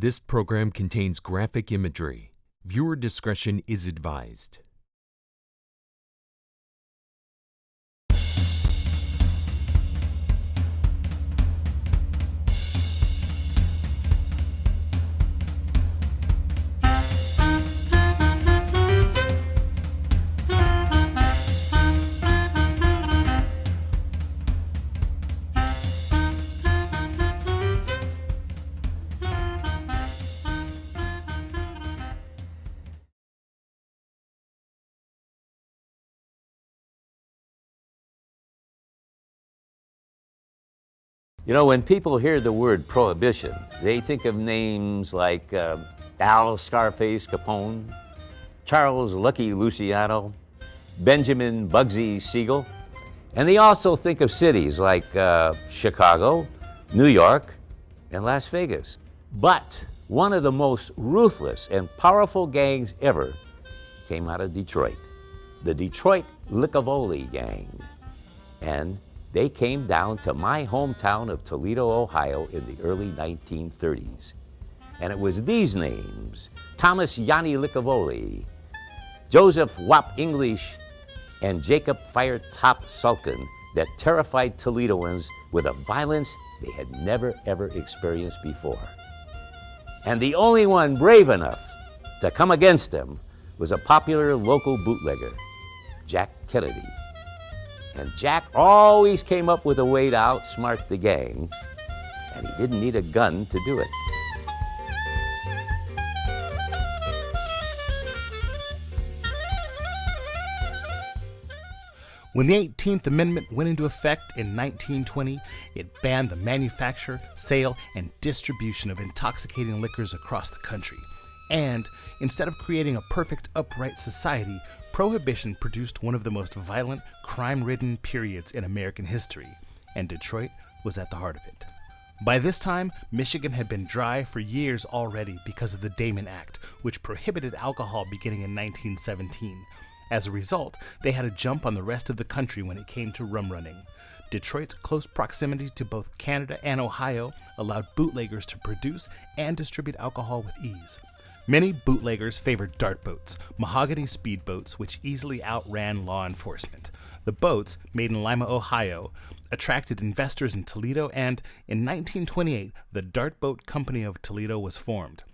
This program contains graphic imagery. Viewer discretion is advised. You know, when people hear the word Prohibition, they think of names like Al Scarface Capone, Charles Lucky Luciano, Benjamin Bugsy Siegel, and they also think of cities like Chicago, New York, and Las Vegas. But one of the most ruthless and powerful gangs ever came out of Detroit, the Detroit Licavoli Gang. And they came down to my hometown of Toledo, Ohio in the early 1930s. And it was these names, Thomas Yani Licavoli, Joseph Wap English, and Jacob Firetop Sulkin, that terrified Toledoans with a violence they had never ever experienced before. And the only one brave enough to come against them was a popular local bootlegger, Jack Kennedy. And Jack always came up with a way to outsmart the gang, and he didn't need a gun to do it. When the 18th Amendment went into effect in 1920, it banned the manufacture, sale, and distribution of intoxicating liquors across the country. And instead of creating a perfect, upright society, Prohibition produced one of the most violent, crime-ridden periods in American history, and Detroit was at the heart of it. By this time, Michigan had been dry for years already because of the Damon Act, which prohibited alcohol beginning in 1917. As a result, they had a jump on the rest of the country when it came to rum running. Detroit's close proximity to both Canada and Ohio allowed bootleggers to produce and distribute alcohol with ease. Many bootleggers favored dart boats, mahogany speedboats, which easily outran law enforcement. The boats, made in Lima, Ohio, attracted investors in Toledo, and in 1928, the Dart Boat Company of Toledo was formed.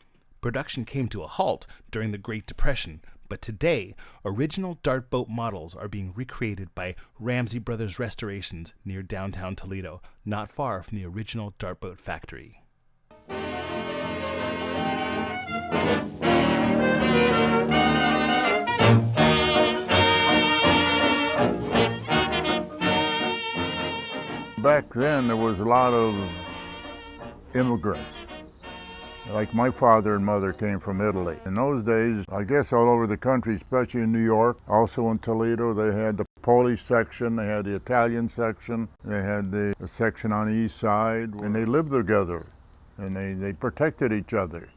Production came to a halt during the Great Depression, but today, original dart boat models are being recreated by Ramsey Brothers Restorations near downtown Toledo, not far from the original dart boat factory. Back then, there was a lot of immigrants. Like my father and mother came from Italy. In those days, I guess all over the country, especially in New York, also in Toledo, they had the Polish section, they had the Italian section, they had the section on the east side, and they lived together, and they protected each other.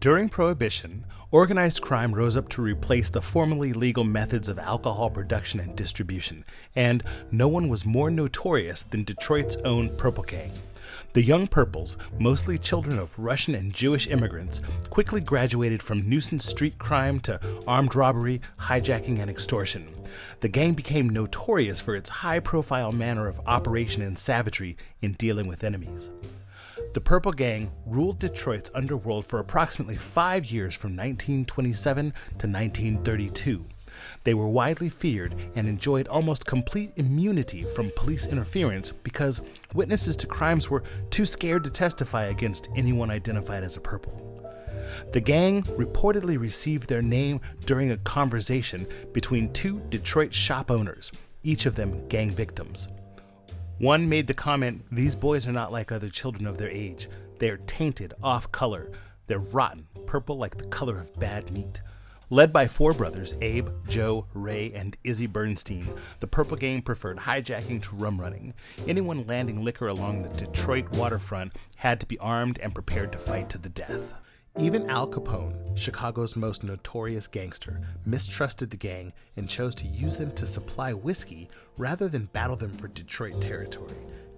During Prohibition, organized crime rose up to replace the formerly legal methods of alcohol production and distribution, and no one was more notorious than Detroit's own Purple Gang. The Young Purples, mostly children of Russian and Jewish immigrants, quickly graduated from nuisance street crime to armed robbery, hijacking, and extortion. The gang became notorious for its high-profile manner of operation and savagery in dealing with enemies. The Purple Gang ruled Detroit's underworld for approximately 5 years from 1927 to 1932. They were widely feared and enjoyed almost complete immunity from police interference because witnesses to crimes were too scared to testify against anyone identified as a Purple. The gang reportedly received their name during a conversation between two Detroit shop owners, each of them gang victims. One made the comment, "These boys are not like other children of their age. They are tainted, off color. They're rotten, purple like the color of bad meat." Led by four brothers, Abe, Joe, Ray, and Izzy Bernstein, the Purple Gang preferred hijacking to rum running. Anyone landing liquor along the Detroit waterfront had to be armed and prepared to fight to the death. Even Al Capone, Chicago's most notorious gangster, mistrusted the gang and chose to use them to supply whiskey rather than battle them for Detroit territory.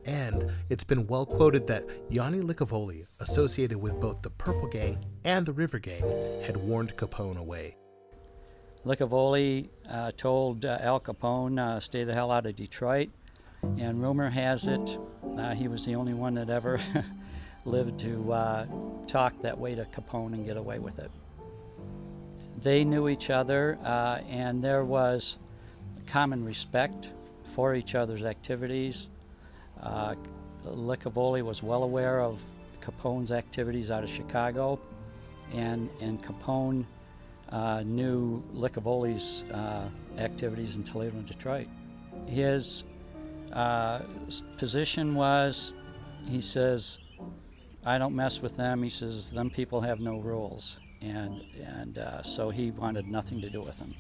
And it's been well quoted that Yani Licavoli, associated with both the Purple Gang and the River Gang, had warned Capone away. Licavoli told Al Capone, stay the hell out of Detroit, and rumor has it he was the only one that ever lived to talk that way to Capone and get away with it. They knew each other, and there was common respect for each other's activities. Licavoli was well aware of Capone's activities out of Chicago, and Capone knew Licavoli's activities in Toledo and Detroit. His position was, he says, I don't mess with them. He says, them people have no rules. And so he wanted nothing to do with them.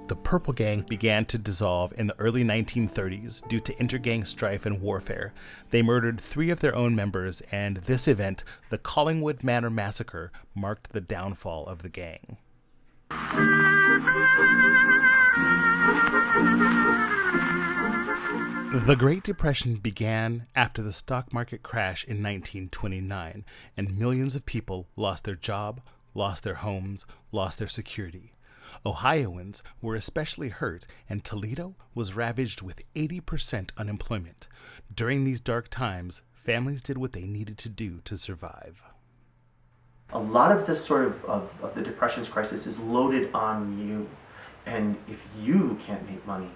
The Purple Gang began to dissolve in the early 1930s due to intergang strife and warfare. They murdered 3 of their own members, and this event, the Collingwood Manor Massacre, marked the downfall of the gang. The Great Depression began after the stock market crash in 1929, and millions of people lost their job, lost their homes, lost their security. Ohioans were especially hurt, and Toledo was ravaged with 80% unemployment. During these dark times, families did what they needed to do to survive. A lot of this sort of the Depression's crisis is loaded on you. And if you can't make money,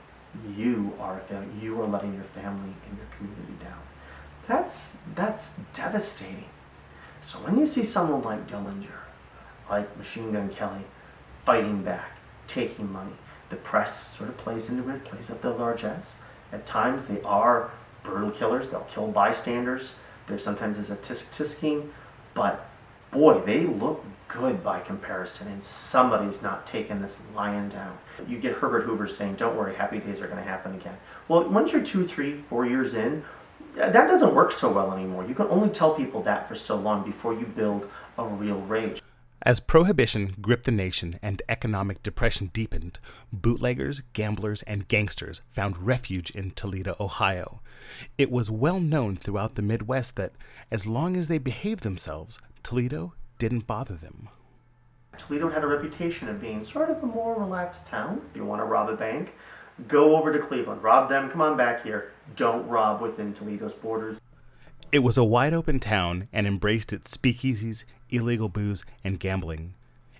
you are a failure. You are letting your family and your community down. That's devastating. So when you see someone like Dillinger, like Machine Gun Kelly, fighting back, taking money, the press sort of plays into it, plays up the largesse. At times they are brutal killers. They'll kill bystanders. There sometimes is a tisk-tisking, but boy, they look good by comparison, and somebody's not taking this lion down. You get Herbert Hoover saying, don't worry, happy days are going to happen again. Well, once you're 2, 3, 4 years in, that doesn't work so well anymore. You can only tell people that for so long before you build a real rage. As Prohibition gripped the nation and economic depression deepened, bootleggers, gamblers, and gangsters found refuge in Toledo, Ohio. It was well known throughout the Midwest that, as long as they behaved themselves, Toledo didn't bother them. Toledo had a reputation of being sort of a more relaxed town. If you want to rob a bank, go over to Cleveland, rob them, come on back here. Don't rob within Toledo's borders. It was a wide-open town and embraced its speakeasies, illegal booze, and gambling.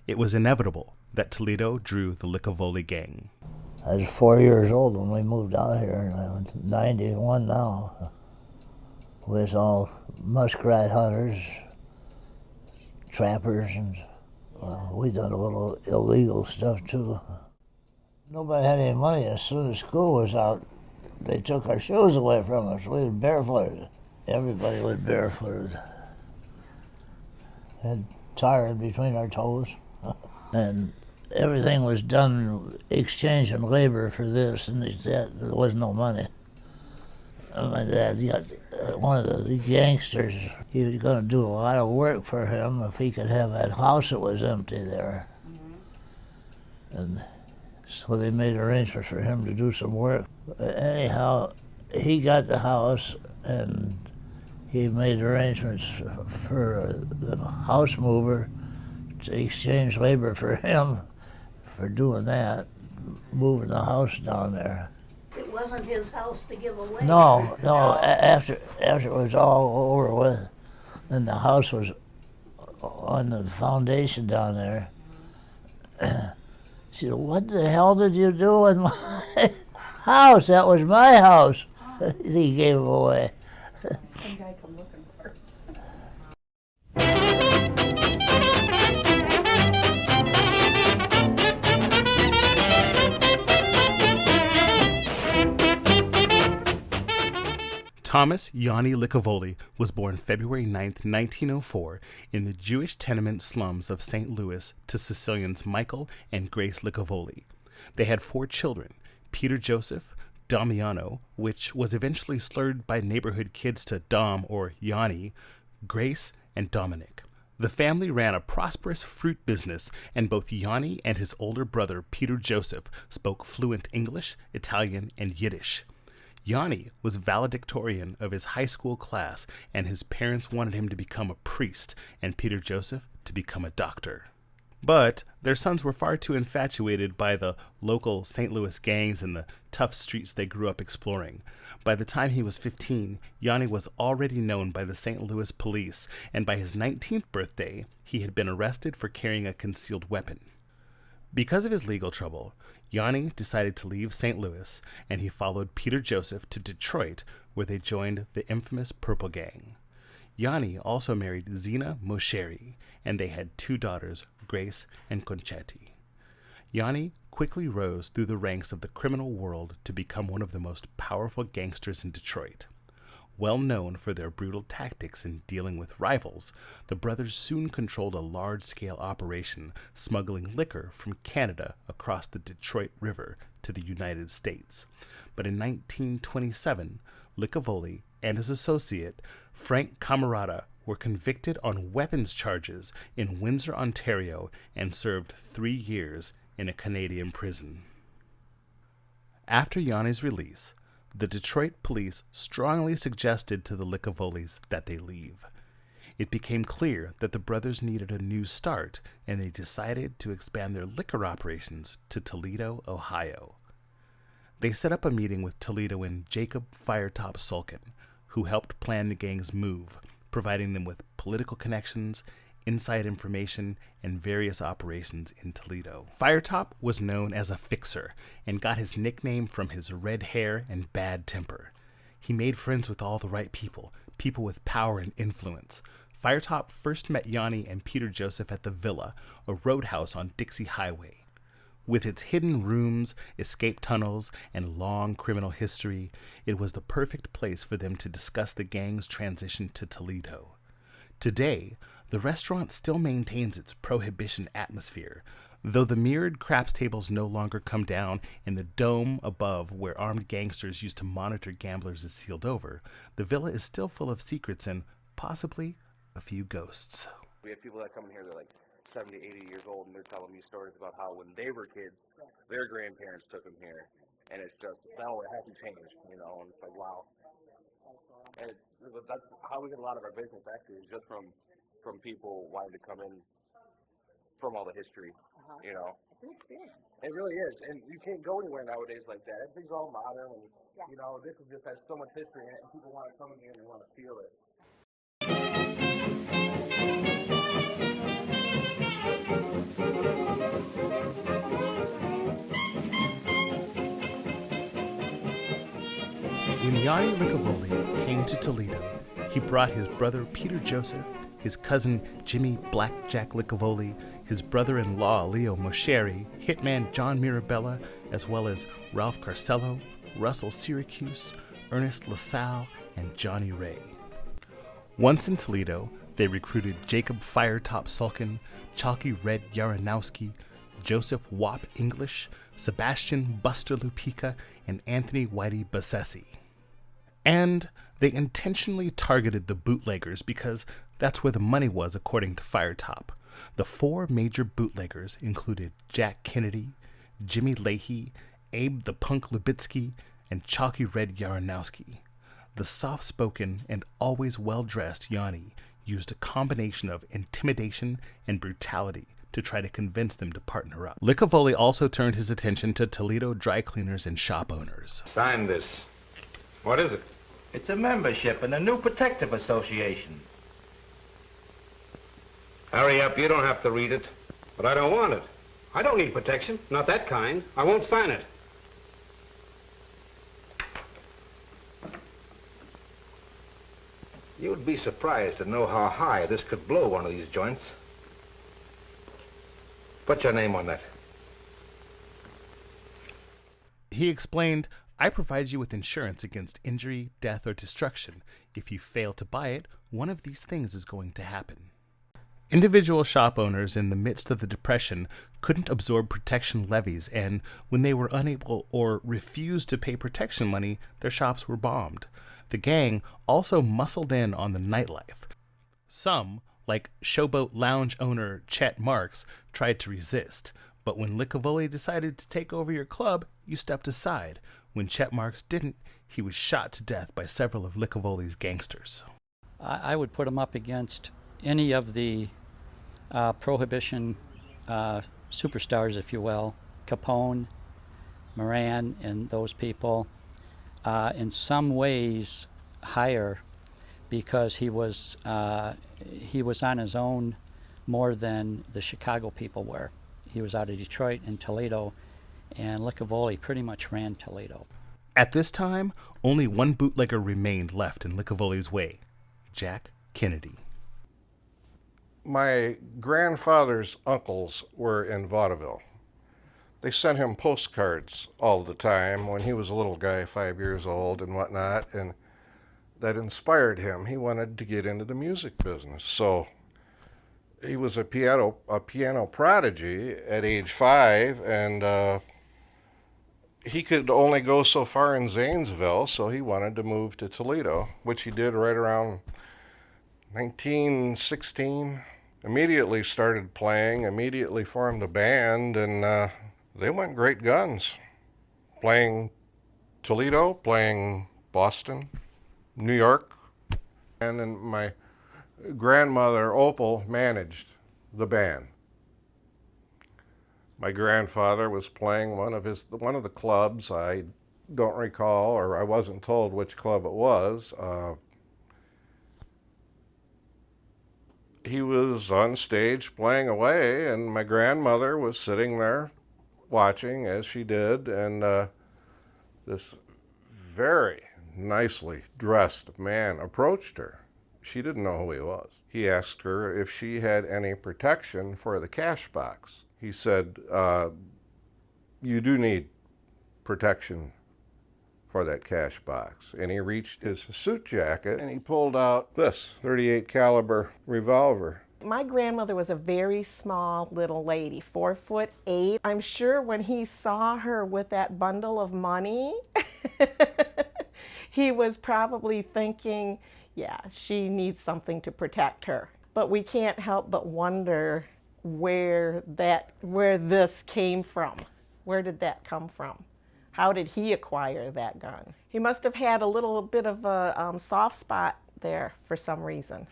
It was inevitable that Toledo drew the Licavoli Gang. I was 4 years old when we moved out here, and I'm 91 now. We was all muskrat hunters, trappers, and we done a little illegal stuff too. Nobody had any money. As soon as school was out, they took our shoes away from us. We were barefooted. Everybody was barefooted. Had tire between our toes. And everything was done exchanging labor for this and that. There was no money. My dad got one of the gangsters. He was going to do a lot of work for him if he could have that house that was empty there. And so they made arrangements for him to do some work. Anyhow, he got the house, and he made arrangements for the house mover to exchange labor for him for doing that, moving the house down there. It wasn't his house to give away. No. After it was all over with, and the house was on the foundation down there. She said, "What the hell did you do with my house? That was my house." He gave it away. Some guy come looking for it. Thomas Yani Licavoli was born February 9, 1904, in the Jewish tenement slums of St. Louis to Sicilians Michael and Grace Licavoli. They had 4 children, Peter Joseph, Damiano, which was eventually slurred by neighborhood kids to Dom or Yanni, Grace, and Dominic. The family ran a prosperous fruit business, and both Yanni and his older brother Peter Joseph spoke fluent English, Italian, and Yiddish. Yani was valedictorian of his high school class, and his parents wanted him to become a priest and Peter Joseph to become a doctor. But their sons were far too infatuated by the local St. Louis gangs and the tough streets they grew up exploring. By the time he was 15, Yani was already known by the St. Louis police, and by his 19th birthday, he had been arrested for carrying a concealed weapon. Because of his legal trouble, Yani decided to leave St. Louis, and he followed Peter Joseph to Detroit, where they joined the infamous Purple Gang. Yani also married Zina Mosheri, and they had 2 daughters, Grace and Conchetti. Yani quickly rose through the ranks of the criminal world to become one of the most powerful gangsters in Detroit. Well known for their brutal tactics in dealing with rivals, the brothers soon controlled a large-scale operation smuggling liquor from Canada across the Detroit River to the United States. But in 1927, Licavoli and his associate, Frank Camarada, were convicted on weapons charges in Windsor, Ontario, and served 3 years in a Canadian prison. After Yani's release, the Detroit police strongly suggested to the Licavolis that they leave. It became clear that the brothers needed a new start, and they decided to expand their liquor operations to Toledo, Ohio. They set up a meeting with Toledo and Jacob Firetop Sulkin, who helped plan the gang's move, providing them with political connections, inside information, and various operations in Toledo. Firetop was known as a fixer and got his nickname from his red hair and bad temper. He made friends with all the right people with power and influence. Firetop first met Yani and Peter Joseph at the Villa, a roadhouse on Dixie Highway. With its hidden rooms, escape tunnels, and long criminal history, it was the perfect place for them to discuss the gang's transition to Toledo. Today, the restaurant still maintains its Prohibition atmosphere, though the mirrored craps tables no longer come down and the dome above where armed gangsters used to monitor gamblers is sealed over. The villa is still full of secrets and possibly a few ghosts. We have people that come in here, they're like 70, 80 years old, and they're telling me stories about how when they were kids, their grandparents took them here. And it's just, no, it hasn't changed, and it's like, wow. And that's how we get a lot of our business, actually, is just from people wanting to come in from all the history, It really is, and you can't go anywhere nowadays like that. Everything's all modern, and, this just has so much history in it, and people want to come in here and they want to feel it. When Yani Licavoli came to Toledo, he brought his brother Peter Joseph, his cousin Jimmy Blackjack Licavoli, his brother-in-law Leo Mosheri, hitman John Mirabella, as well as Ralph Carcello, Russell Syracuse, Ernest LaSalle, and Johnny Ray. Once in Toledo, they recruited Jacob Firetop Sulkin, Chalky Red Yaranowski, Joseph Wop English, Sebastian Buster Lupica, and Anthony Whitey Bassesi. And they intentionally targeted the bootleggers because that's where the money was, according to Firetop. The 4 major bootleggers included Jack Kennedy, Jimmy Leahy, Abe the Punk Lubitsky, and Chalky Red Yaranowski. The soft-spoken and always well-dressed Yani used a combination of intimidation and brutality to try to convince them to partner up. Licavoli also turned his attention to Toledo dry cleaners and shop owners. Sign this. What is it? It's a membership in a new protective association. Hurry up, you don't have to read it. But I don't want it. I don't need protection, not that kind. I won't sign it. You'd be surprised to know how high this could blow one of these joints. Put your name on that. He explained, I provide you with insurance against injury, death, or destruction. If you fail to buy it, one of these things is going to happen. Individual shop owners in the midst of the Depression couldn't absorb protection levies, and when they were unable or refused to pay protection money, their shops were bombed. The gang also muscled in on the nightlife. Some, like Showboat Lounge owner Chet Marks, tried to resist, but when Licavoli decided to take over your club, you stepped aside. When Chet Marks didn't, he was shot to death by several of Licavoli's gangsters. I would put him up against any of the Prohibition superstars, if you will, Capone, Moran, and those people. In some ways higher, because he was on his own more than the Chicago people were. He was out of Detroit and Toledo, and Licavoli pretty much ran Toledo. At this time, only one bootlegger remained left in Licavoli's way, Jack Kennedy. My grandfather's uncles were in vaudeville. They sent him postcards all the time when he was a little guy, 5 years old and whatnot, and that inspired him. He wanted to get into the music business. So he was a piano prodigy at age 5, and he could only go so far in Zanesville, so he wanted to move to Toledo, which he did right around 1916. Immediately started playing, immediately formed a band, and they went great guns. Playing Toledo, playing Boston, New York. And then my grandmother, Opal, managed the band. My grandfather was playing one of the clubs. I don't recall, or I wasn't told which club it was. He was on stage playing away, and my grandmother was sitting there watching, as she did, and this very nicely dressed man approached her. She didn't know who he was. He asked her if she had any protection for the cash box. He said, you do need protection for that cash box. And he reached his suit jacket and he pulled out this 38 caliber revolver. My grandmother was a very small little lady, 4'8". I'm sure when he saw her with that bundle of money, he was probably thinking, yeah, she needs something to protect her. But we can't help but wonder where this came from. Where did that come from? How did he acquire that gun? He must have had a little bit of a soft spot there for some reason.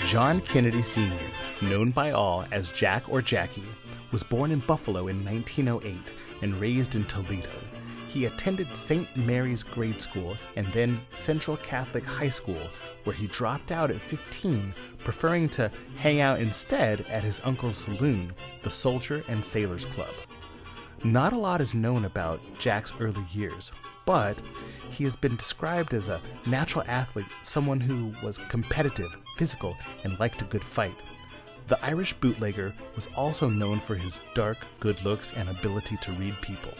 John Kennedy Sr., known by all as Jack or Jackie, was born in Buffalo in 1908 and raised in Toledo. He attended St. Mary's Grade School and then Central Catholic High School, where he dropped out at 15, preferring to hang out instead at his uncle's saloon, the Soldier and Sailors Club. Not a lot is known about Jack's early years, but he has been described as a natural athlete, someone who was competitive, physical, and liked a good fight. The Irish bootlegger was also known for his dark, good looks and ability to read people.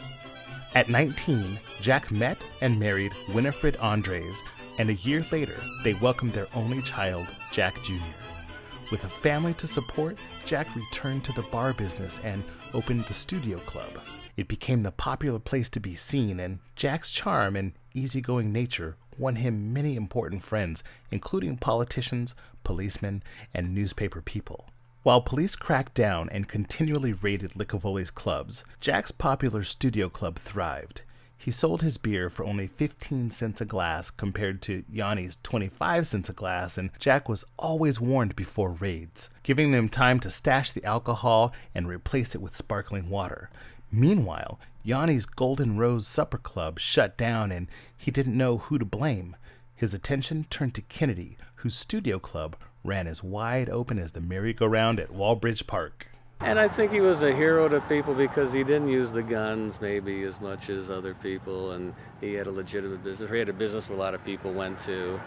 At 19, Jack met and married Winifred Andres, and a year later, they welcomed their only child, Jack Jr. With a family to support, Jack returned to the bar business and opened the Studio Club. It became the popular place to be seen, and Jack's charm and easygoing nature won him many important friends, including politicians, policemen, and newspaper people. While police cracked down and continually raided Licavoli's clubs, Jack's popular Studio Club thrived. He sold his beer for only 15 cents a glass compared to Yani's 25 cents a glass, and Jack was always warned before raids, giving them time to stash the alcohol and replace it with sparkling water. Meanwhile, Yani's Golden Rose Supper Club shut down and he didn't know who to blame. His attention turned to Kennedy, whose Studio Club ran as wide open as the merry-go-round at Walbridge Park. And I think he was a hero to people because he didn't use the guns maybe as much as other people, and he had a legitimate business. He had a business where a lot of people went to.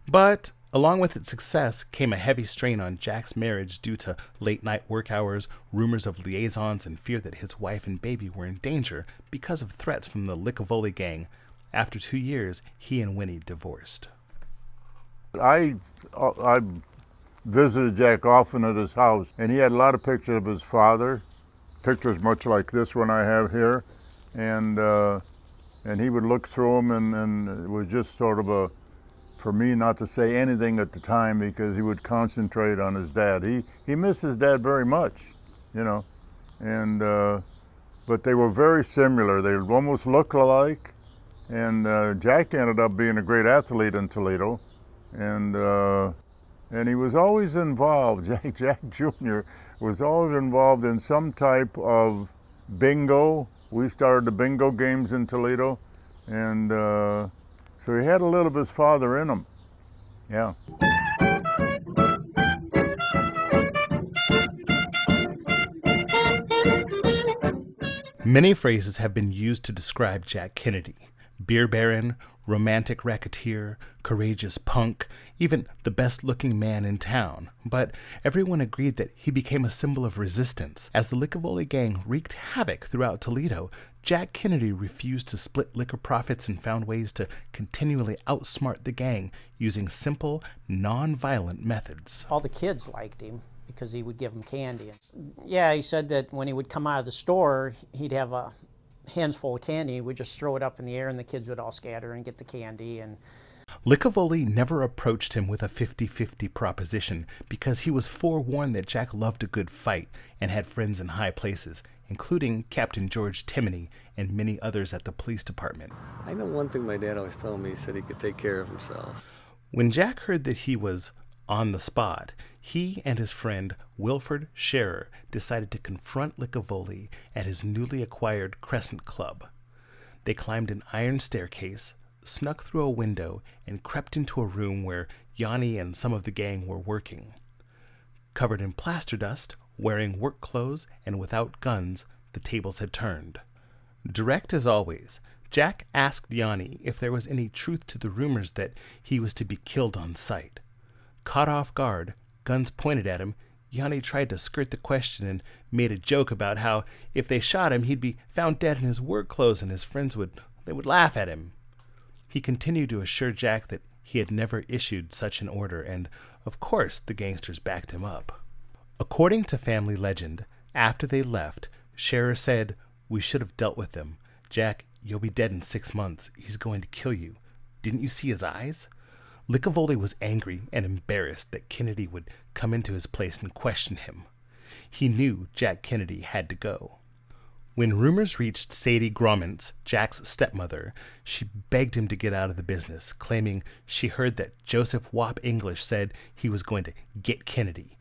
But along with its success came a heavy strain on Jack's marriage due to late-night work hours, rumors of liaisons, and fear that his wife and baby were in danger because of threats from the Licavoli Gang. After 2 years, he and Winnie divorced. I visited Jack often at his house, and he had a lot of pictures of his father, pictures much like this one I have here, and he would look through them, and it was just sort of a for me not to say anything at the time because he would concentrate on his dad. He missed his dad very much, you know, and but they were very similar. They almost looked alike, and Jack ended up being a great athlete in Toledo, and he was always involved. Jack Jr. was always involved in some type of bingo. We started the bingo games in Toledo, and so he had a little of his father in him. Yeah. Many phrases have been used to describe Jack Kennedy: beer baron, romantic racketeer, courageous punk, even the best-looking man in town. But everyone agreed that he became a symbol of resistance. As the Licavoli Gang wreaked havoc throughout Toledo, Jack Kennedy refused to split liquor profits and found ways to continually outsmart the gang using simple, non-violent methods. All the kids liked him because he would give them candy. Yeah, he said that when he would come out of the store, he'd have a hands full of candy. We'd just throw it up in the air and the kids would all scatter and get the candy. And Licavoli never approached him with a 50-50 proposition because he was forewarned that Jack loved a good fight and had friends in high places, including Captain George Timoney and many others at the police department. I know one thing my dad always told me. He said he could take care of himself. When Jack heard that he was on the spot, he and his friend Wilford Scherer decided to confront Licavoli at his newly acquired Crescent Club. They climbed an iron staircase, snuck through a window, and crept into a room where Yani and some of the gang were working. Covered in plaster dust, wearing work clothes, and without guns, the tables had turned. Direct as always, Jack asked Yani if there was any truth to the rumors that he was to be killed on sight. Caught off guard, guns pointed at him, Yani tried to skirt the question and made a joke about how if they shot him, he'd be found dead in his work clothes and his friends would laugh at him. He continued to assure Jack that he had never issued such an order, and of course the gangsters backed him up. According to family legend, after they left, Scherer said, "We should have dealt with them. Jack, you'll be dead in 6 months. He's going to kill you. Didn't you see his eyes?" Licavoli was angry and embarrassed that Kennedy would come into his place and question him. He knew Jack Kennedy had to go. When rumors reached Sadie Grommentz, Jack's stepmother, she begged him to get out of the business, claiming she heard that Joseph Wop English said he was going to get Kennedy.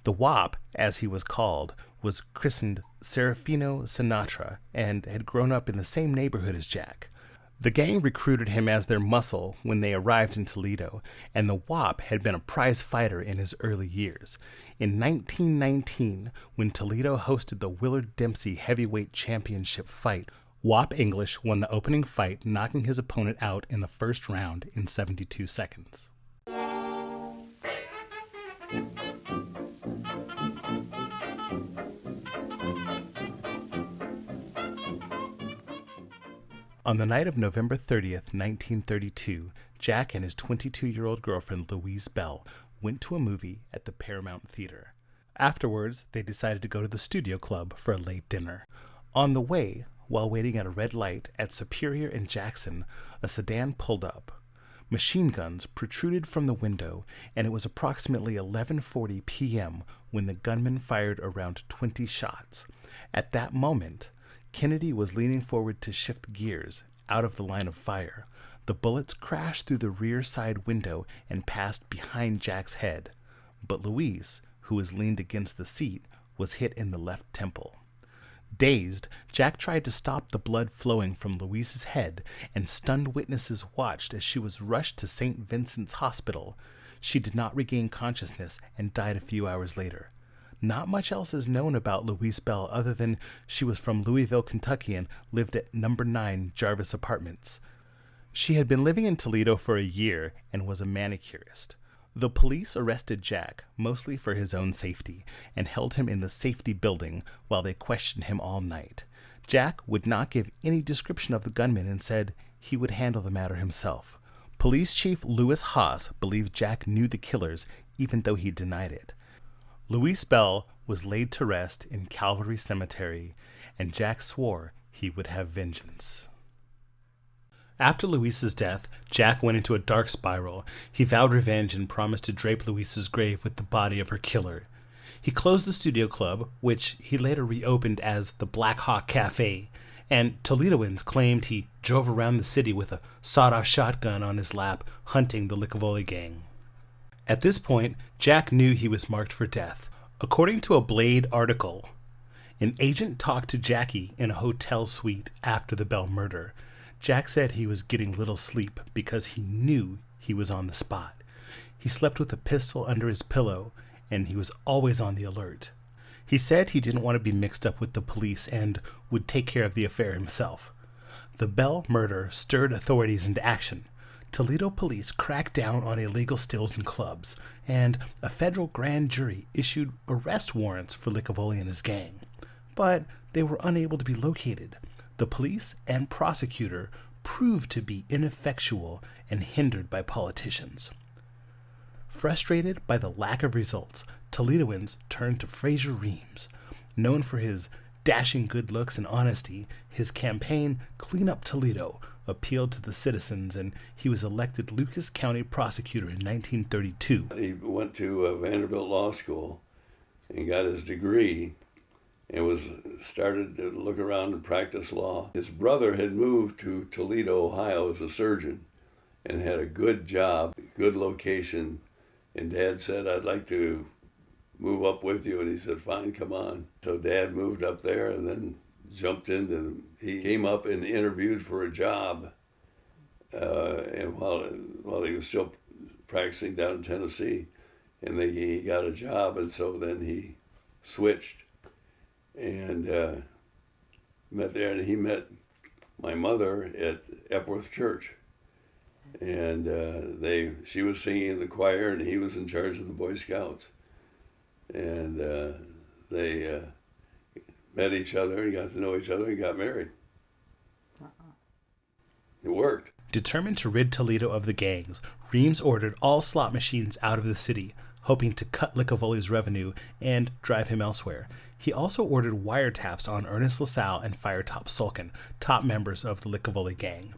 The Wop, as he was called, was christened Serafino Sinatra and had grown up in the same neighborhood as Jack. The gang recruited him as their muscle when they arrived in Toledo, and the Wop had been a prize fighter in his early years. In 1919, when Toledo hosted the Willard Dempsey Heavyweight Championship fight, Wop English won the opening fight, knocking his opponent out in the first round in 72 seconds. On the night of November 30th, 1932, Jack and his 22-year-old girlfriend Louise Bell went to a movie at the Paramount Theater. Afterwards, they decided to go to the Studio Club for a late dinner. On the way, while waiting at a red light at Superior and Jackson, a sedan pulled up. Machine guns protruded from the window, and it was approximately 11:40 p.m. when the gunman fired around 20 shots. At that moment, Kennedy was leaning forward to shift gears out of the line of fire. The bullets crashed through the rear side window and passed behind Jack's head. But Louise, who was leaned against the seat, was hit in the left temple. Dazed, Jack tried to stop the blood flowing from Louise's head, and stunned witnesses watched as she was rushed to St. Vincent's Hospital. She did not regain consciousness and died a few hours later. Not much else is known about Louise Bell other than she was from Louisville, Kentucky and lived at number 9 Jarvis Apartments. She had been living in Toledo for a year and was a manicurist. The police arrested Jack, mostly for his own safety, and held him in the safety building while they questioned him all night. Jack would not give any description of the gunman and said he would handle the matter himself. Police Chief Lewis Haas believed Jack knew the killers, even though he denied it. Louise Bell was laid to rest in Calvary Cemetery, and Jack swore he would have vengeance. After Louise's death, Jack went into a dark spiral. He vowed revenge and promised to drape Louise's grave with the body of her killer. He closed the studio club, which he later reopened as the Black Hawk Cafe, and Toledoans claimed he drove around the city with a sawed-off shotgun on his lap, hunting the Licavoli Gang. At this point, Jack knew he was marked for death. According to a Blade article, an agent talked to Jackie in a hotel suite after the Bell murder. Jack said he was getting little sleep because he knew he was on the spot. He slept with a pistol under his pillow, and he was always on the alert. He said he didn't want to be mixed up with the police and would take care of the affair himself. The Bell murder stirred authorities into action. Toledo police cracked down on illegal stills in clubs, and a federal grand jury issued arrest warrants for Licavoli and his gang. But they were unable to be located. The police and prosecutor proved to be ineffectual and hindered by politicians. Frustrated by the lack of results, Toledoans turned to Fraser Reams. Known for his dashing good looks and honesty, his campaign, Clean Up Toledo, appealed to the citizens, and he was elected Lucas County prosecutor in 1932. He went to Vanderbilt Law School and got his degree and started to look around and practice law. His brother had moved to Toledo, Ohio as a surgeon and had a good job, good location, and Dad said, "I'd like to move up with you," and he said, "Fine, come on." So Dad moved up there and then jumped into, he came up and interviewed for a job, and while he was still practicing down in Tennessee, and he got a job, and so then he switched and met there, and he met my mother at Epworth Church, and she was singing in the choir and he was in charge of the Boy Scouts, and they met each other and got to know each other and got married. It worked. Determined to rid Toledo of the gangs, Reams ordered all slot machines out of the city, hoping to cut Licavoli's revenue and drive him elsewhere. He also ordered wiretaps on Ernest LaSalle and Firetop Sulkin, top members of the Licavoli Gang.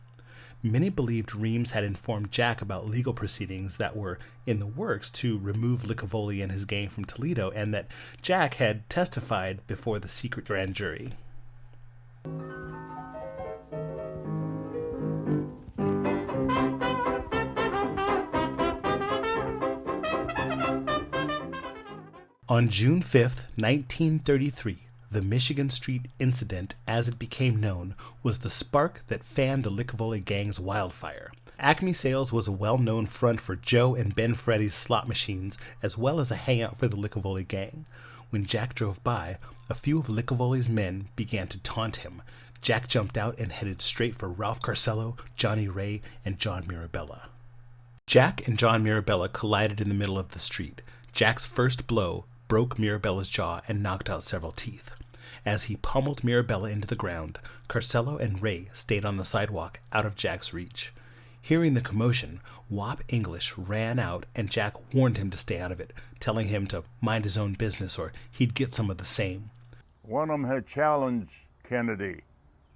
Many believed Reams had informed Jack about legal proceedings that were in the works to remove Licavoli and his gang from Toledo, and that Jack had testified before the secret grand jury. On June 5th, 1933, the Michigan Street Incident, as it became known, was the spark that fanned the Licavoli Gang's wildfire. Acme Sales was a well-known front for Joe and Ben Freddy's slot machines, as well as a hangout for the Licavoli Gang. When Jack drove by, a few of Licavoli's men began to taunt him. Jack jumped out and headed straight for Ralph Carcello, Johnny Ray, and John Mirabella. Jack and John Mirabella collided in the middle of the street. Jack's first blow broke Mirabella's jaw and knocked out several teeth. As he pummeled Mirabella into the ground, Carcello and Ray stayed on the sidewalk, out of Jack's reach. Hearing the commotion, Wop English ran out, and Jack warned him to stay out of it, telling him to mind his own business or he'd get some of the same. One of them had challenged Kennedy.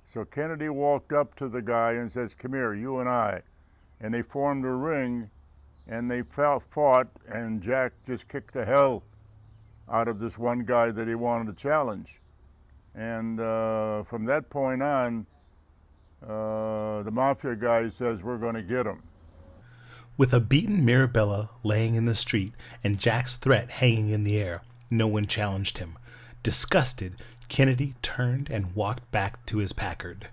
So Kennedy walked up to the guy and says, "Come here, you and I." And they formed a ring, and they fought, and Jack just kicked the hell out of this one guy that he wanted to challenge. And from that point on, the mafia guy says, "We're going to get him." With a beaten Mirabella laying in the street and Jack's threat hanging in the air, no one challenged him. Disgusted, Kennedy turned and walked back to his Packard.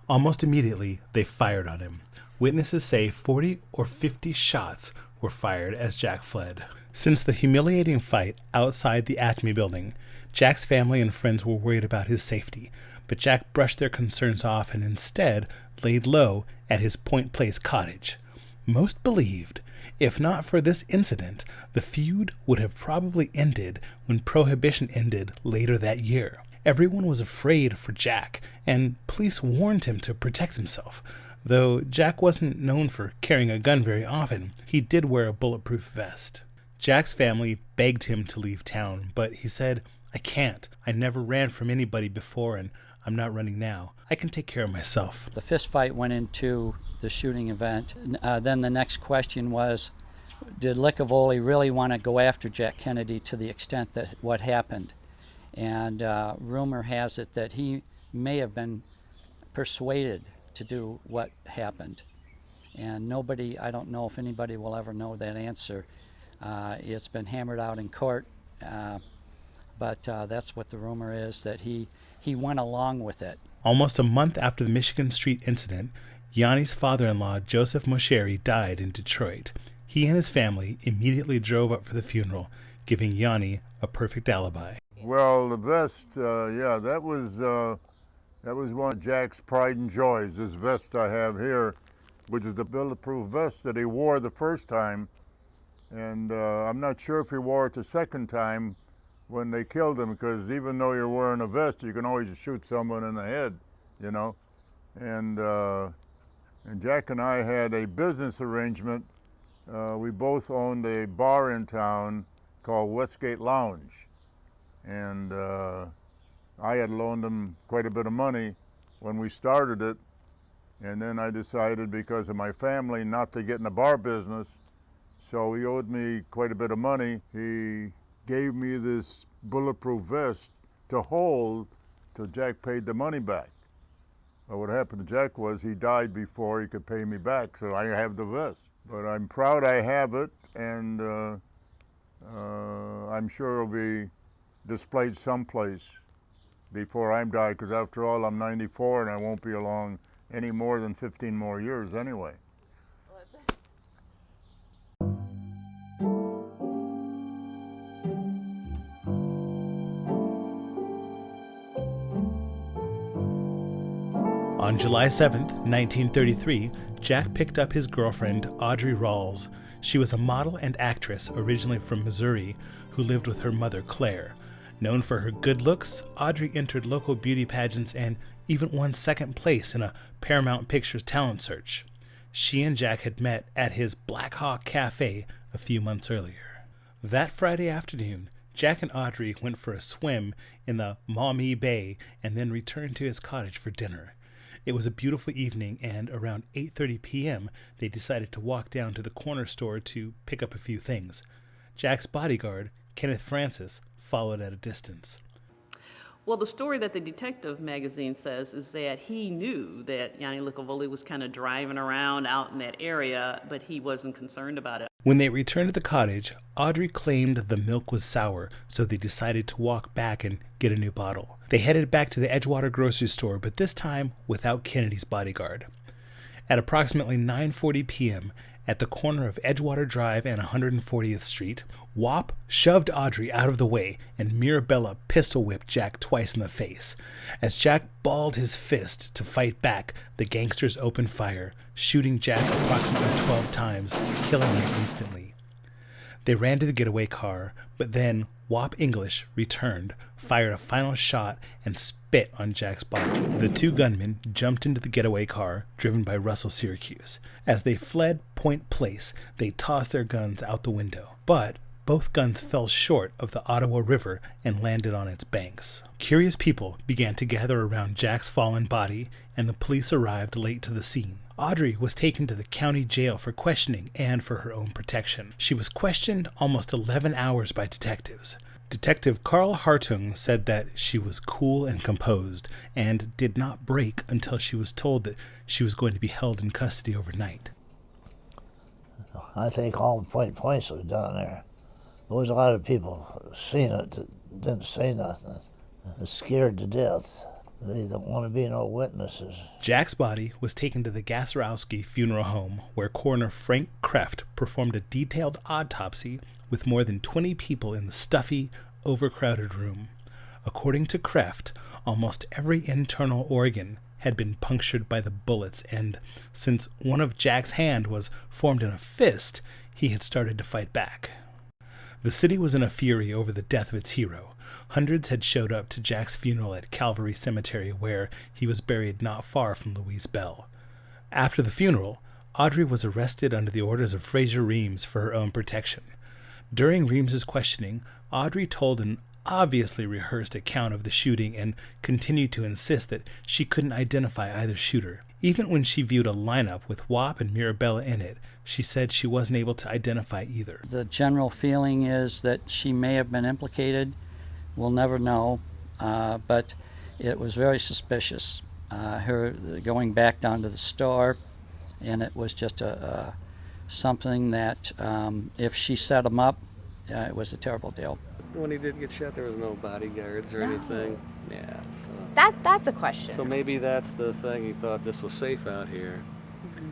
Almost immediately, they fired on him. Witnesses say 40 or 50 shots were fired as Jack fled. Since the humiliating fight outside the Acme building, Jack's family and friends were worried about his safety, but Jack brushed their concerns off and instead laid low at his Point Place cottage. Most believed, if not for this incident, the feud would have probably ended when Prohibition ended later that year. Everyone was afraid for Jack, and police warned him to protect himself. Though Jack wasn't known for carrying a gun very often, he did wear a bulletproof vest. Jack's family begged him to leave town, but he said, "I can't. I never ran from anybody before, and I'm not running now. I can take care of myself. The fist fight went into the shooting event. Then the next question was, did Licavoli really want to go after Jack Kennedy to the extent that what happened? And rumor has it that he may have been persuaded to do what happened. And nobody, I don't know if anybody will ever know that answer. It's been hammered out in court, but that's what the rumor is, that he went along with it. Almost a month after the Michigan Street incident, Yani's father-in-law, Joseph Mosheri, died in Detroit. He and his family immediately drove up for the funeral, giving Yani a perfect alibi. Well, the vest, that was one of Jack's pride and joys, this vest I have here, which is the bulletproof vest that he wore the first time. And I'm not sure if he wore it the second time when they killed him, because even though you're wearing a vest, you can always shoot someone in the head, you know. And Jack and I had a business arrangement. We both owned a bar in town called Westgate Lounge. And I had loaned him quite a bit of money when we started it. And then I decided, because of my family, not to get in the bar business. So he owed me quite a bit of money. He gave me this bulletproof vest to hold till Jack paid the money back. But what happened to Jack was he died before he could pay me back, so I have the vest. But I'm proud I have it, and I'm sure it'll be displayed someplace before I'm died, because after all, I'm 94 and I won't be along any more than 15 more years anyway. On July 7th, 1933, Jack picked up his girlfriend, Audrey Rawls. She was a model and actress originally from Missouri who lived with her mother, Claire. Known for her good looks, Audrey entered local beauty pageants and even won second place in a Paramount Pictures talent search. She and Jack had met at his Black Hawk Cafe a few months earlier. That Friday afternoon, Jack and Audrey went for a swim in the Maumee Bay and then returned to his cottage for dinner. It was a beautiful evening, and around 8:30 p.m., they decided to walk down to the corner store to pick up a few things. Jack's bodyguard, Kenneth Francis, followed at a distance. Well, the story that the Detective magazine says is that he knew that Yani Licavoli was kind of driving around out in that area, but he wasn't concerned about it. When they returned to the cottage, Audrey claimed the milk was sour, so they decided to walk back and get a new bottle. They headed back to the Edgewater grocery store, but this time without Kennedy's bodyguard. At approximately 9:40 p.m., at the corner of Edgewater Drive and 140th Street, Wop shoved Audrey out of the way and Mirabella pistol-whipped Jack twice in the face. As Jack balled his fist to fight back, the gangsters opened fire, shooting Jack approximately 12 times, killing him instantly. They ran to the getaway car, but then Wop English returned, fired a final shot, and spit on Jack's body. The two gunmen jumped into the getaway car, driven by Russell Syracuse. As they fled Point Place, they tossed their guns out the window, but both guns fell short of the Ottawa River and landed on its banks. Curious people began to gather around Jack's fallen body, and the police arrived late to the scene. Audrey was taken to the county jail for questioning and for her own protection. She was questioned almost 11 hours by detectives. Detective Carl Hartung said that she was cool and composed and did not break until she was told that she was going to be held in custody overnight. I think all Point Points was down there. There was a lot of people seen it that didn't say nothing. They're scared to death. They don't want to be no witnesses. Jack's body was taken to the Gaserowski Funeral Home, where coroner Frank Kreft performed a detailed autopsy with more than 20 people in the stuffy, overcrowded room. According to Kreft, almost every internal organ had been punctured by the bullets, and since one of Jack's hand was formed in a fist, he had started to fight back. The city was in a fury over the death of its hero. Hundreds had showed up to Jack's funeral at Calvary Cemetery, where he was buried not far from Louise Bell. After the funeral, Audrey was arrested under the orders of Fraser Reams for her own protection. During Reams's questioning, Audrey told an obviously rehearsed account of the shooting and continued to insist that she couldn't identify either shooter. Even when she viewed a lineup with Wap and Mirabella in it, she said she wasn't able to identify either. The general feeling is that she may have been implicated. We'll never know, but it was very suspicious. Her going back down to the store, and it was just something that if she set him up, it was a terrible deal. When he did get shot, there was no bodyguards or anything. Yeah. So. That's a question. So maybe that's the thing. He thought this was safe out here.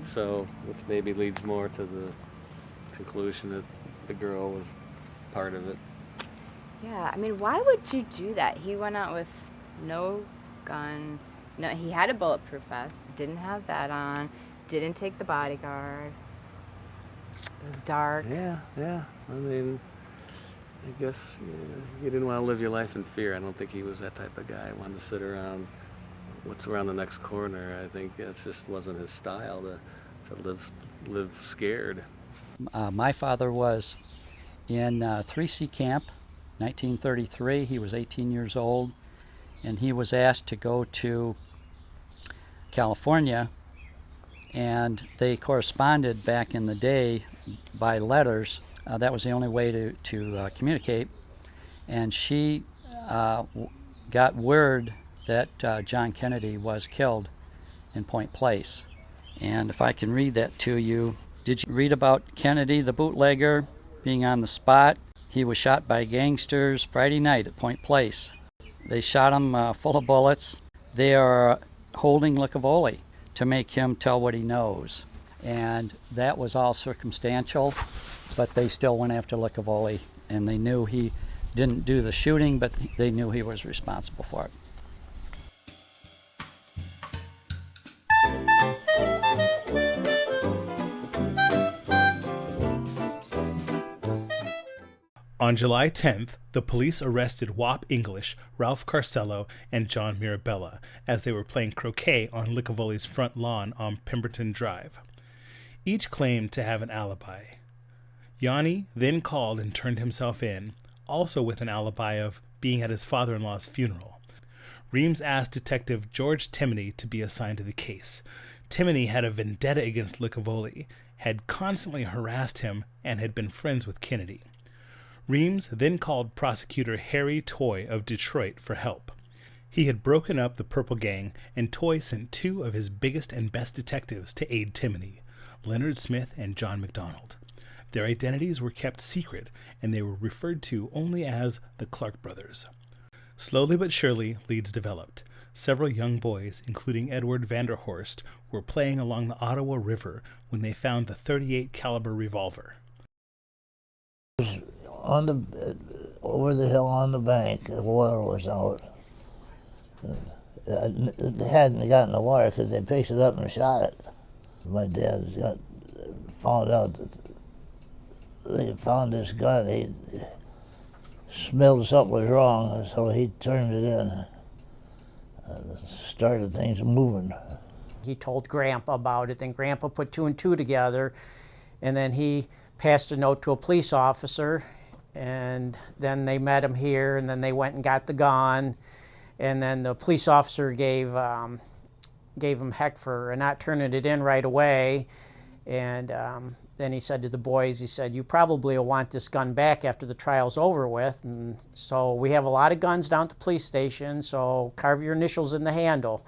So, which maybe leads more to the conclusion that the girl was part of it. Yeah, I mean, why would you do that? He went out with no gun. No, he had a bulletproof vest. Didn't have that on. Didn't take the bodyguard. It was dark. Yeah. I mean, I guess you didn't want to live your life in fear. I don't think he was that type of guy. He wanted to sit around what's around the next corner. I think that just wasn't his style to live scared. My father was in 3C camp, 1933. He was 18 years old, and he was asked to go to California, and they corresponded back in the day by letters. That was the only way to communicate, and she got word that John Kennedy was killed in Point Place. And if I can read that to you, did you read about Kennedy, the bootlegger, being on the spot? He was shot by gangsters Friday night at Point Place. They shot him full of bullets. They are holding Licavoli to make him tell what he knows. And that was all circumstantial, but they still went after Licavoli, and they knew he didn't do the shooting, but they knew he was responsible for it. On July 10th, the police arrested Wap English, Ralph Carcello, and John Mirabella as they were playing croquet on Licavoli's front lawn on Pemberton Drive. Each claimed to have an alibi. Yani then called and turned himself in, also with an alibi of being at his father-in-law's funeral. Reams asked Detective George Timoney to be assigned to the case. Timoney had a vendetta against Licavoli, had constantly harassed him, and had been friends with Kennedy. Reams then called prosecutor Harry Toy of Detroit for help. He had broken up the Purple Gang, and Toy sent two of his biggest and best detectives to aid Timoney, Leonard Smith and John McDonald. Their identities were kept secret, and they were referred to only as the Clark brothers. Slowly but surely, leads developed. Several young boys, including Edward Vanderhorst, were playing along the Ottawa River when they found the .38 caliber revolver. Over the hill on the bank, the water was out. It hadn't gotten the water because they picked it up and shot it. My dad found out that they found this gun. He smelled something was wrong, and so he turned it in and started things moving. He told Grandpa about it, then Grandpa put two and two together, and then he passed a note to a police officer, and then they met him here, and then they went and got the gun, and then the police officer gave him heck for not turning it in right away, and then he said to the boys, he said, "You probably will want this gun back after the trial's over with, and so we have a lot of guns down at the police station, so carve your initials in the handle."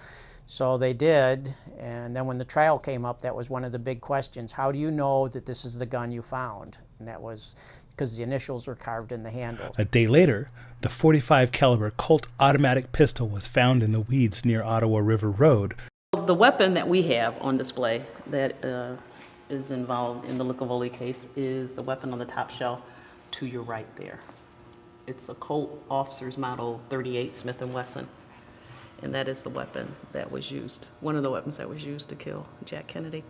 So they did, and then when the trial came up, that was one of the big questions. How do you know that this is the gun you found? And that was because the initials were carved in the handle. A day later, the .45 caliber Colt automatic pistol was found in the weeds near Ottawa River Road. The weapon that we have on display that is involved in the Licavoli case is the weapon on the top shelf to your right there. It's a Colt Officer's Model .38 Smith & Wesson. And that is the weapon that was used, one of the weapons that was used to kill Jack Kennedy.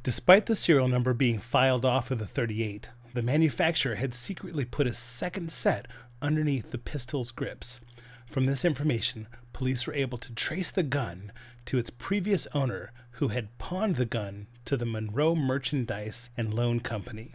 Despite the serial number being filed off of the .38, the manufacturer had secretly put a second set underneath the pistol's grips. From this information, police were able to trace the gun to its previous owner, who had pawned the gun to the Monroe Merchandise and Loan Company.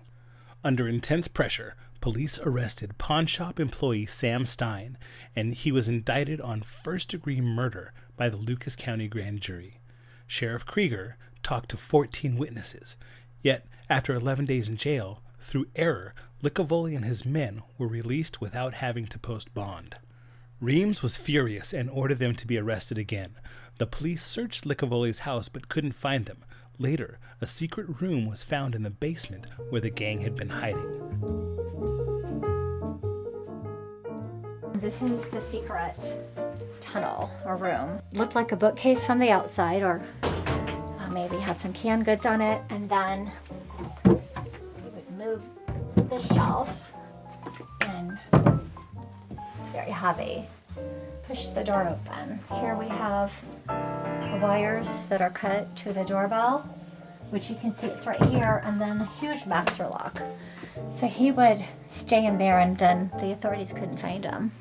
Under intense pressure, police arrested pawnshop employee Sam Stein, and he was indicted on first-degree murder by the Lucas County grand jury. Sheriff Krieger talked to 14 witnesses, yet after 11 days in jail, through error, Licavoli and his men were released without having to post bond. Reams was furious and ordered them to be arrested again. The police searched Licavoli's house but couldn't find them. Later, a secret room was found in the basement where the gang had been hiding. This is the secret tunnel or room. Looked like a bookcase from the outside, or maybe had some canned goods on it, and then we would move the shelf, and it's very heavy. Push the door open. Here we have the wires that are cut to the doorbell, which you can see it's right here, and then a huge master lock. So he would stay in there, and then the authorities couldn't find him.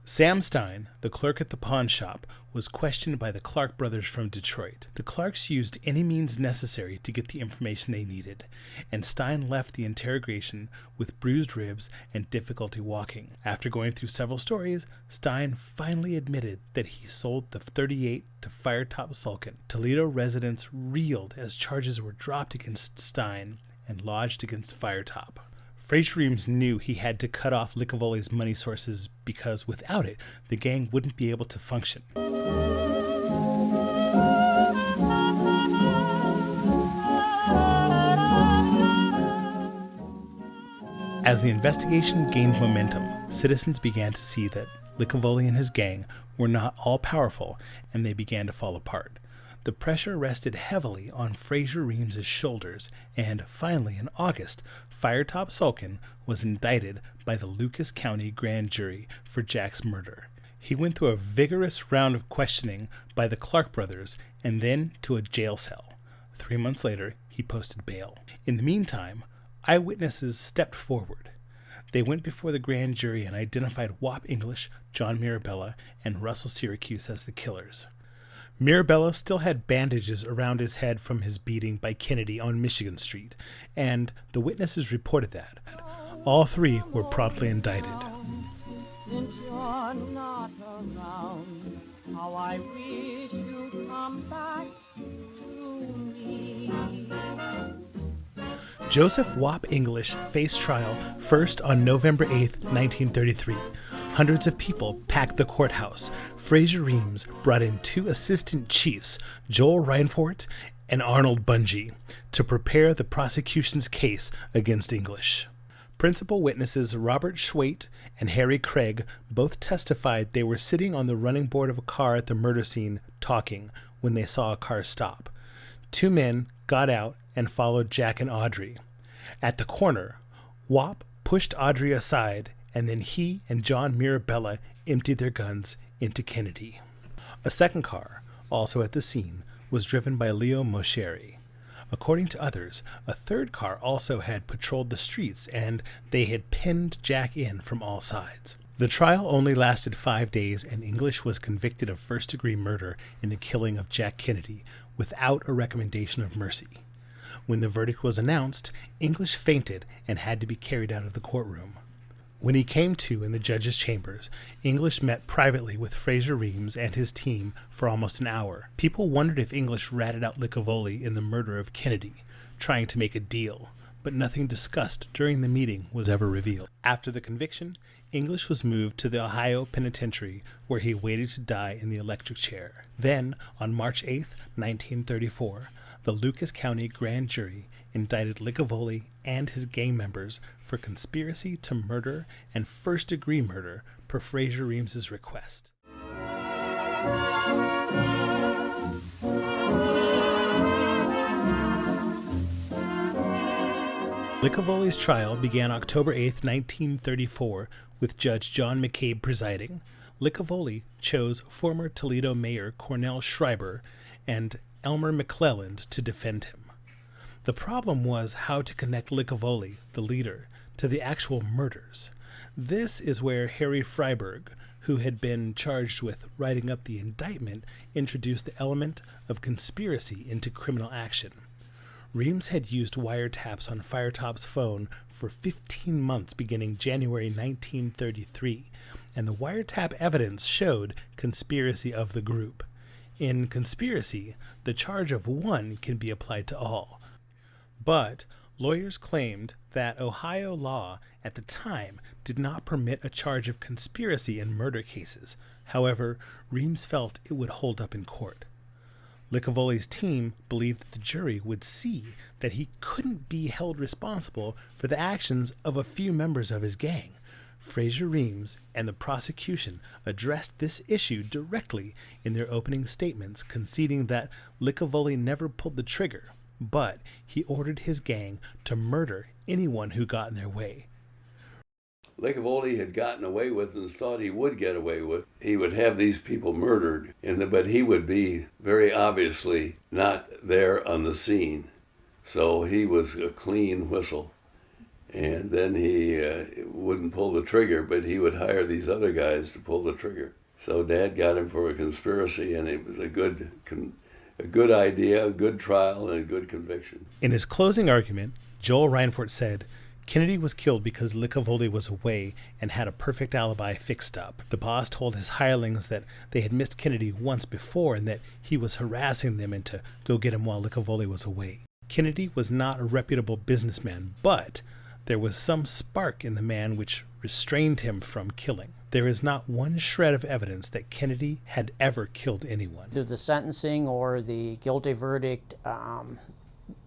Sam Stein, the clerk at the pawn shop, was questioned by the Clark brothers from Detroit. The Clarks used any means necessary to get the information they needed, and Stein left the interrogation with bruised ribs and difficulty walking. After going through several stories, Stein finally admitted that he sold the .38 to Firetop Sulkin. Toledo residents reeled as charges were dropped against Stein and lodged against Firetop. Fraser Reams knew he had to cut off Licavoli's money sources because without it, the gang wouldn't be able to function. As the investigation gained momentum, citizens began to see that Licavoli and his gang were not all powerful, and they began to fall apart. The pressure rested heavily on Fraser Reams' shoulders, and finally in August, Firetop Sulkin was indicted by the Lucas County grand jury for Jack's murder. He went through a vigorous round of questioning by the Clark brothers and then to a jail cell. 3 months later, he posted bail. In the meantime, eyewitnesses stepped forward. They went before the grand jury and identified Wap English, John Mirabella, and Russell Syracuse as the killers. Mirabella still had bandages around his head from his beating by Kennedy on Michigan Street, and the witnesses reported that. All three were promptly indicted. Since you're not around, how I wish you'd come back to me. Joseph Wap English faced trial first on November 8, 1933. Hundreds of people packed the courthouse. Fraser Reams brought in two assistant chiefs, Joel Reinfort and Arnold Bungie, to prepare the prosecution's case against English. Principal witnesses Robert Schwait and Harry Craig both testified they were sitting on the running board of a car at the murder scene talking when they saw a car stop. Two men got out and followed Jack and Audrey. At the corner, Wap pushed Audrey aside, and then he and John Mirabella emptied their guns into Kennedy. A second car, also at the scene, was driven by Leo Mosheri. According to others, a third car also had patrolled the streets, and they had pinned Jack in from all sides. The trial only lasted 5 days, and English was convicted of first-degree murder in the killing of Jack Kennedy without a recommendation of mercy. When the verdict was announced, English fainted and had to be carried out of the courtroom. When he came to in the judge's chambers, English met privately with Fraser Reams and his team for almost an hour. People wondered if English ratted out Licavoli in the murder of Kennedy, trying to make a deal, but nothing discussed during the meeting was ever revealed. After the conviction, English was moved to the Ohio Penitentiary, where he waited to die in the electric chair. Then, on March 8, 1934, the Lucas County grand jury indicted Licavoli and his gang members for conspiracy to murder and first-degree murder per Fraser Reams' request. Licavoli's trial began October 8, 1934, with Judge John McCabe presiding. Licavoli chose former Toledo Mayor Cornell Schreiber and Elmer McClelland to defend him. The problem was how to connect Licavoli, the leader, to the actual murders. This is where Harry Freiberg, who had been charged with writing up the indictment, introduced the element of conspiracy into criminal action. Reams had used wiretaps on Firetop's phone for 15 months beginning January 1933, and the wiretap evidence showed conspiracy of the group. In conspiracy, the charge of one can be applied to all. But lawyers claimed that Ohio law at the time did not permit a charge of conspiracy in murder cases. However, Reams felt it would hold up in court. Licavoli's team believed that the jury would see that he couldn't be held responsible for the actions of a few members of his gang. Fraser Reams and the prosecution addressed this issue directly in their opening statements, conceding that Licavoli never pulled the trigger, but he ordered his gang to murder anyone who got in their way. Licavoli had gotten away with and thought he would get away with. He would have these people murdered, but he would be very obviously not there on the scene. So he was a clean whistle. And then he wouldn't pull the trigger, but he would hire these other guys to pull the trigger. So Dad got him for a conspiracy, and it was a good idea, a good trial, and a good conviction. In his closing argument, Joel Reinfort said, Kennedy was killed because Licavoli was away and had a perfect alibi fixed up. The boss told his hirelings that they had missed Kennedy once before and that he was harassing them and to go get him while Licavoli was away. Kennedy was not a reputable businessman, but there was some spark in the man which restrained him from killing. There is not one shred of evidence that Kennedy had ever killed anyone. Through the sentencing or the guilty verdict,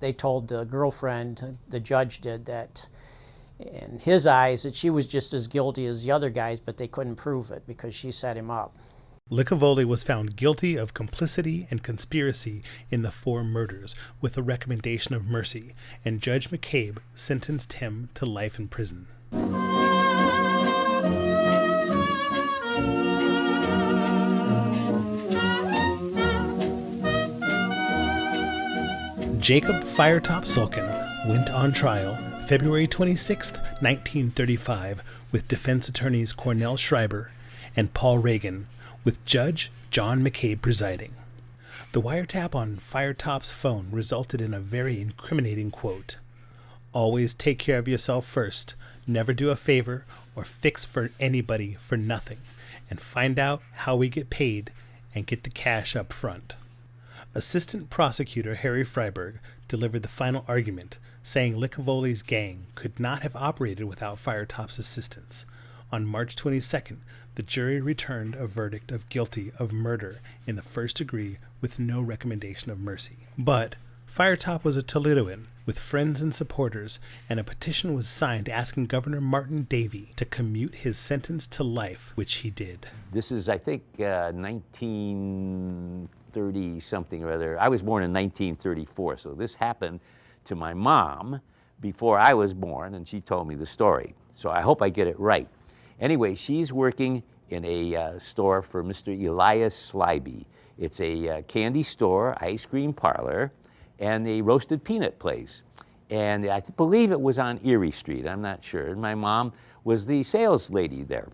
they told the girlfriend, the judge did, that in his eyes that she was just as guilty as the other guys, but they couldn't prove it because she set him up. Licavoli was found guilty of complicity and conspiracy in the 4 murders with a recommendation of mercy, and Judge McCabe sentenced him to life in prison. Jacob Firetop Sulkin went on trial February 26, 1935, with defense attorneys Cornell Schreiber and Paul Reagan, with Judge John McCabe presiding. The wiretap on Firetop's phone resulted in a very incriminating quote. "Always take care of yourself first, never do a favor or fix for anybody for nothing, and find out how we get paid and get the cash up front." Assistant Prosecutor Harry Freiberg delivered the final argument, saying Licavoli's gang could not have operated without Firetop's assistance. On March 22nd, the jury returned a verdict of guilty of murder in the first degree with no recommendation of mercy. But Firetop was a Toledoan with friends and supporters, and a petition was signed asking Governor Martin Davey to commute his sentence to life, which he did. This is, I think, 1930-something or other. I was born in 1934, so this happened to my mom before I was born, and she told me the story. So I hope I get it right. Anyway, she's working in a store for Mr. Elias Slyby. It's a candy store, ice cream parlor, and a roasted peanut place. And I believe it was on Erie Street, I'm not sure. And my mom was the sales lady there.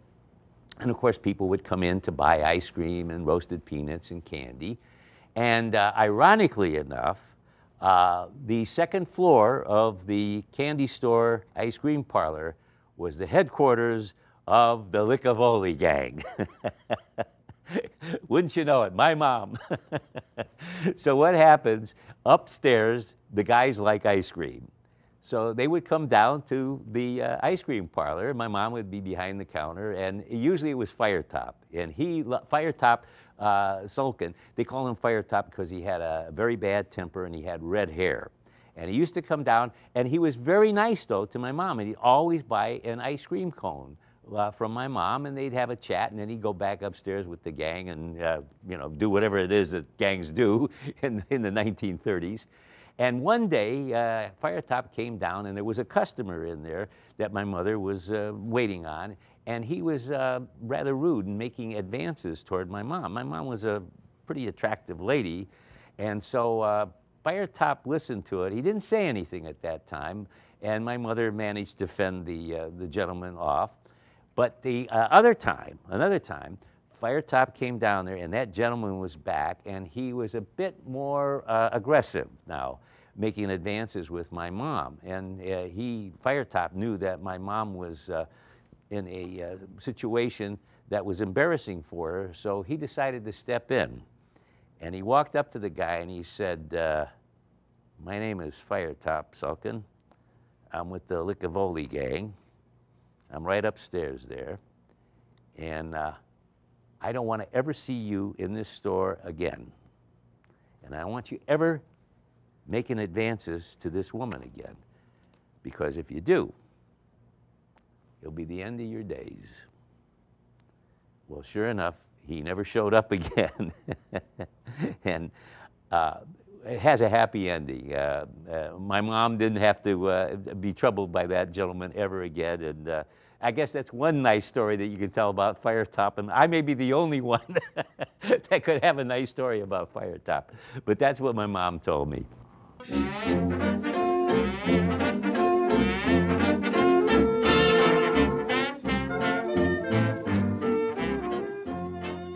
And of course, people would come in to buy ice cream and roasted peanuts and candy. And ironically enough, the second floor of the candy store ice cream parlor was the headquarters of the Licavoli Gang. Wouldn't you know it, my mom. So what happens, upstairs, the guys like ice cream. So they would come down to the ice cream parlor. My mom would be behind the counter, and usually it was Firetop. And Firetop Sulkin, they call him Firetop because he had a very bad temper and he had red hair. And he used to come down, and he was very nice, though, to my mom. And he'd always buy an ice cream cone from my mom, and they'd have a chat, and then he'd go back upstairs with the gang and do whatever it is that gangs do in the 1930s. And one day, Firetop came down, and there was a customer in there that my mother was waiting on, and he was rather rude in making advances toward my mom. My mom was a pretty attractive lady, and so Firetop listened to it. He didn't say anything at that time, and my mother managed to fend the gentleman off. But the another time, Firetop came down there, and that gentleman was back, and he was a bit more aggressive now, making advances with my mom. And Firetop knew that my mom was in a situation that was embarrassing for her, so he decided to step in. And he walked up to the guy and he said, my name is Firetop Sulkin. I'm with the Licavoli Gang. I'm right upstairs there. And I don't want to ever see you in this store again. And I don't want you ever making advances to this woman again. Because if you do, it'll be the end of your days. Well, sure enough, he never showed up again. And it has a happy ending. My mom didn't have to be troubled by that gentleman ever again. And I guess that's one nice story that you can tell about Firetop. And I may be the only one that could have a nice story about Firetop. But that's what my mom told me.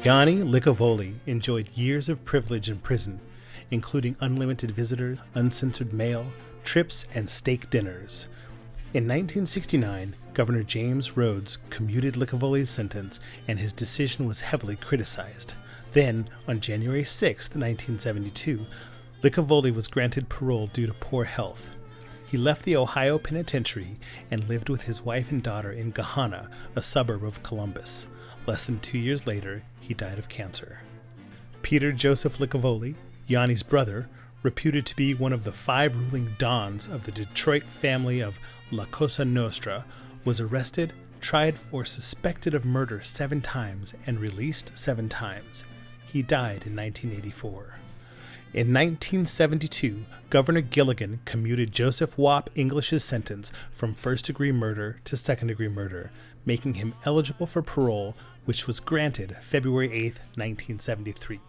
Yani Licavoli enjoyed years of privilege in prison, including unlimited visitors, uncensored mail, trips, and steak dinners. In 1969, Governor James Rhodes commuted Licavoli's sentence, and his decision was heavily criticized. Then, on January 6, 1972, Licavoli was granted parole due to poor health. He left the Ohio Penitentiary and lived with his wife and daughter in Gahanna, a suburb of Columbus. Less than 2 years later, he died of cancer. Peter Joseph Licavoli, Yani's brother, reputed to be one of the 5 ruling dons of the Detroit family of La Cosa Nostra, was arrested, tried, or suspected of murder 7 times and released 7 times. He died in 1984. In 1972, Governor Gilligan commuted Joseph Wap English's sentence from first-degree murder to second-degree murder, making him eligible for parole, which was granted February 8, 1973.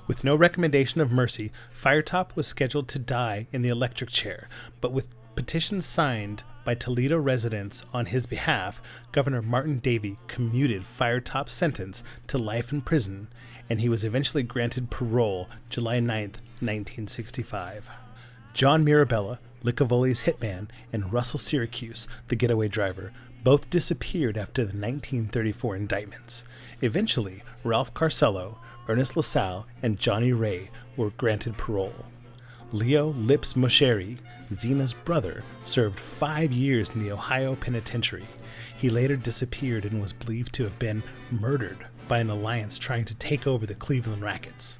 With no recommendation of mercy, Firetop was scheduled to die in the electric chair, but with petitions signed by Toledo residents on his behalf, Governor Martin Davey commuted Firetop's sentence to life in prison, and he was eventually granted parole July 9, 1965. John Mirabella, Licavoli's hitman, and Russell Syracuse, the getaway driver, both disappeared after the 1934 indictments. Eventually, Ralph Carcello, Ernest LaSalle, and Johnny Ray were granted parole. Leo Lips Mosheri, Zena's brother, served 5 years in the Ohio Penitentiary. He later disappeared and was believed to have been murdered by an alliance trying to take over the Cleveland Rackets.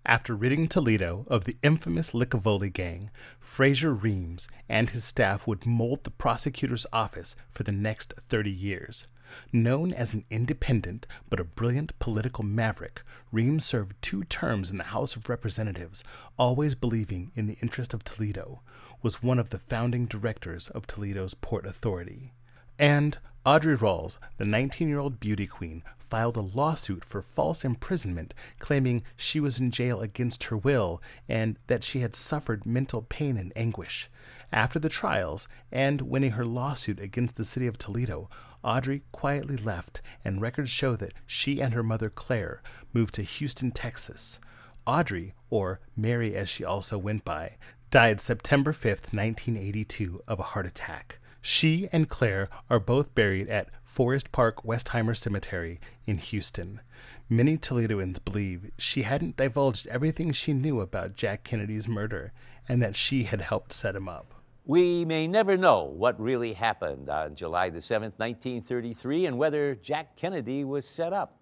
After ridding Toledo of the infamous Licavoli Gang, Fraser Reams and his staff would mold the prosecutor's office for the next 30 years. Known as an independent but a brilliant political maverick, Reams served 2 terms in the House of Representatives, always believing in the interest of Toledo, was one of the founding directors of Toledo's Port Authority. And Audrey Rawls, the 19-year-old beauty queen, filed a lawsuit for false imprisonment, claiming she was in jail against her will and that she had suffered mental pain and anguish. After the trials, and winning her lawsuit against the city of Toledo, Audrey quietly left, and records show that she and her mother Claire moved to Houston, Texas. Audrey, or Mary as she also went by, died September 5, 1982, of a heart attack. She and Claire are both buried at Forest Park Westheimer Cemetery in Houston. Many Toledoans believe she hadn't divulged everything she knew about Jack Kennedy's murder, and that she had helped set him up. We may never know what really happened on July the 7th, 1933, and whether Jack Kennedy was set up.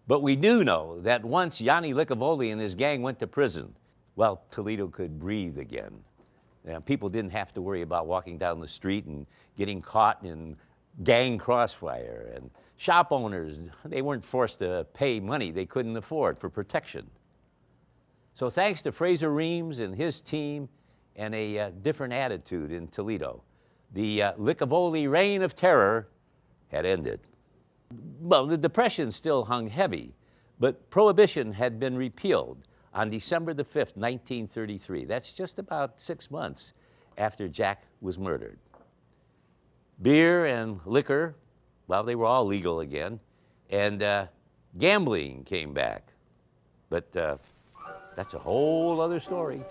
But we do know that once Yani Licavoli and his gang went to prison, well, Toledo could breathe again. People didn't have to worry about walking down the street and getting caught in gang crossfire. And shop owners, they weren't forced to pay money they couldn't afford for protection. So thanks to Fraser Reams and his team and a different attitude in Toledo. The Licavoli reign of terror had ended. Well, the Depression still hung heavy, but Prohibition had been repealed on December the 5th, 1933. That's just about 6 months after Jack was murdered. Beer and liquor, well, they were all legal again, and gambling came back. But that's a whole other story.